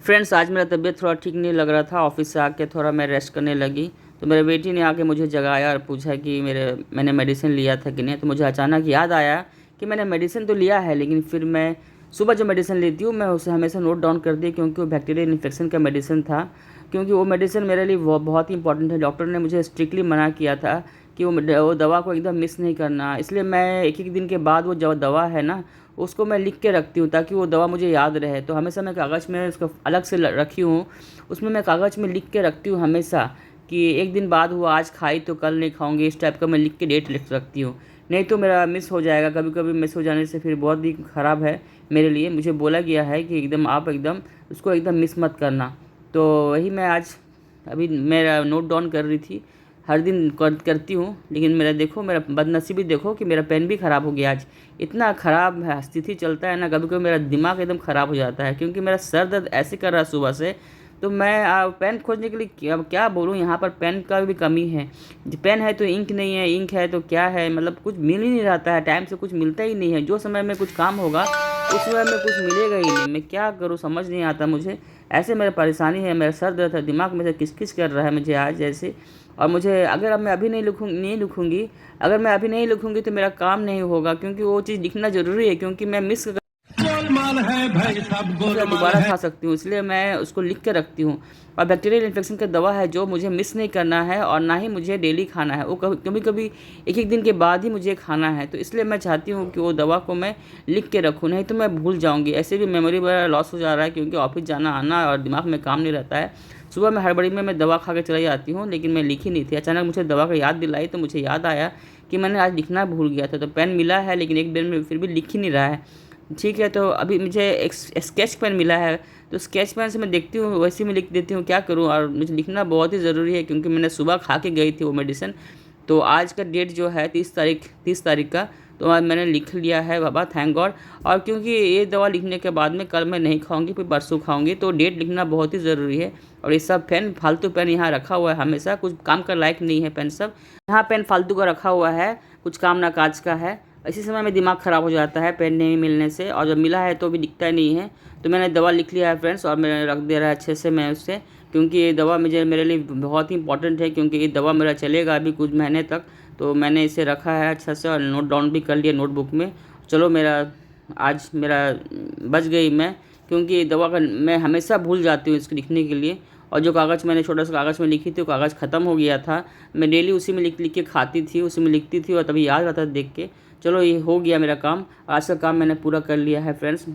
Friends, आज मेरा तबीयत थोड़ा ठीक नहीं लग रहा था। ऑफिस से आके थोड़ा मैं रेस्ट करने लगी तो मेरे बेटी ने आके मुझे जगाया और पूछा कि मैंने मेडिसिन लिया था कि नहीं। तो मुझे अचानक याद आया कि मैंने मेडिसिन तो लिया है, लेकिन फिर मैं सुबह जो मेडिसिन लेती हूँ मैं उसे हमेशा नोट डाउन कर दी, क्योंकि वो बैक्टीरियल इन्फेक्शन का मेडिसिन था। क्योंकि वो मेडिसिन मेरे लिए बहुत ही इंपॉर्टेंट है। डॉक्टर ने मुझे स्ट्रिक्टली मना किया था कि वो दवा को एकदम मिस नहीं करना। इसलिए मैं एक एक दिन के बाद वो जो दवा है ना, उसको मैं लिख के रखती हूँ ताकि वो दवा मुझे याद रहे। तो हमेशा मैं कागज़ में उसको अलग से रखी हूँ, उसमें मैं कागज़ में लिख के रखती हूँ हमेशा कि एक दिन बाद हुआ, आज खाई तो कल नहीं खाऊंगी, इस टाइप का मैं लिख के डेट लिख रखती हूँ। नहीं तो मेरा मिस हो जाएगा। कभी कभी मिस हो जाने से फिर बहुत ही ख़राब है मेरे लिए। मुझे बोला गया है कि एकदम आप एकदम उसको एकदम मिस मत करना। तो वही मैं आज अभी मेरा नोट डाउन कर रही थी। हर दिन करती हूँ, लेकिन मेरा देखो, मेरा बदनसीबी देखो कि मेरा पेन भी ख़राब हो गया आज। इतना ख़राब है स्थिति चलता है ना, कभी कभी मेरा दिमाग एकदम ख़राब हो जाता है, क्योंकि मेरा सर दर्द ऐसे कर रहा है सुबह से। तो मैं पेन खोजने के लिए क्या बोलूँ, यहाँ पर पेन का भी कमी है। पेन है तो इंक नहीं है, इंक है तो क्या है, मतलब कुछ मिल ही नहीं रहता है, टाइम से कुछ मिलता ही नहीं है। जो समय में कुछ काम होगा उस समय में कुछ मिलेगा ही नहीं। मैं क्या करूँ समझ नहीं आता मुझे। ऐसे मेरा परेशानी है, मेरा सर दर्द है, दिमाग में से किस किस कर रहा है मुझे आज जैसे। और मुझे अगर अब मैं अभी नहीं लिखूँगी, अगर मैं अभी नहीं लिखूँगी तो मेरा काम नहीं होगा, क्योंकि वो चीज़ लिखना ज़रूरी है, क्योंकि मैं मिस गोलमाल है भाई, सब गोलमाल दोबारा है। खा सकती हूँ, इसलिए मैं उसको लिख के रखती हूँ। और बैक्टीरियल इन्फेक्शन की दवा है जो मुझे मिस नहीं करना है और ना ही मुझे डेली खाना है। वो कभी कभी एक एक दिन के बाद ही मुझे खाना है। तो इसलिए मैं चाहती हूँ कि वो दवा को मैं लिख के रखूँ, नहीं तो मैं भूल जाऊँगी। ऐसे भी मेमोरी बड़ा लॉस हो जा रहा है, क्योंकि ऑफिस जाना आना और दिमाग में काम नहीं रहता है। सुबह में हड़बड़ी में मैं दवा खा के चलाई जाती हूँ, लेकिन मैं लिखी नहीं थी। अचानक मुझे दवा का याद दिलाई तो मुझे याद आया कि मैंने आज लिखना भूल गया था। तो पेन मिला है, लेकिन एक पेन में फिर भी लिख ही नहीं रहा है। ठीक है, तो अभी मुझे एक स्केच पेन मिला है, तो स्केच पेन से मैं देखती हूँ, वैसे में लिख देती हूँ। क्या करूँ, और मुझे लिखना बहुत ही ज़रूरी है, क्योंकि मैंने सुबह खा के गई थी वो मेडिसिन। तो आज का डेट जो है 30 तारीख का, तो आज मैंने लिख लिया है बाबा, थैंक गॉड। और क्योंकि ये दवा लिखने के बाद में कल मैं नहीं खाऊंगी, फिर परसों खाऊंगी, तो डेट लिखना बहुत ही ज़रूरी है। और ये सब पेन, फालतू पेन यहाँ रखा हुआ है, हमेशा कुछ काम का लायक नहीं है पेन सब। यहाँ पेन फालतू का रखा हुआ है, कुछ काम ना काज का है। इसी समय में दिमाग ख़राब हो जाता है पेन नहीं मिलने से, और जब मिला है तो भी दिखता नहीं है। तो मैंने दवा लिख लिया है फ्रेंड्स, और मैंने रख दे रहा है अच्छे से मैं उससे, क्योंकि ये दवा मेरे लिए बहुत ही इंपॉर्टेंट है, क्योंकि ये दवा मेरा चलेगा अभी कुछ महीने तक। तो मैंने इसे रखा है अच्छा से और नोट डाउन भी कर लिया नोटबुक में। चलो, आज मेरा बच गई मैं, क्योंकि ये दवा का मैं हमेशा भूल जाती हूँ इसको लिखने के लिए। और जो कागज़ मैंने छोटा सा कागज़ में लिखी थी, वो कागज़ ख़त्म हो गया था। मैं डेली उसी में लिख लिख के खाती थी, उसी में लिखती थी, और तभी याद रहता था देख के। चलो, ये हो गया मेरा काम। आज का काम मैंने पूरा कर लिया है फ्रेंड्स।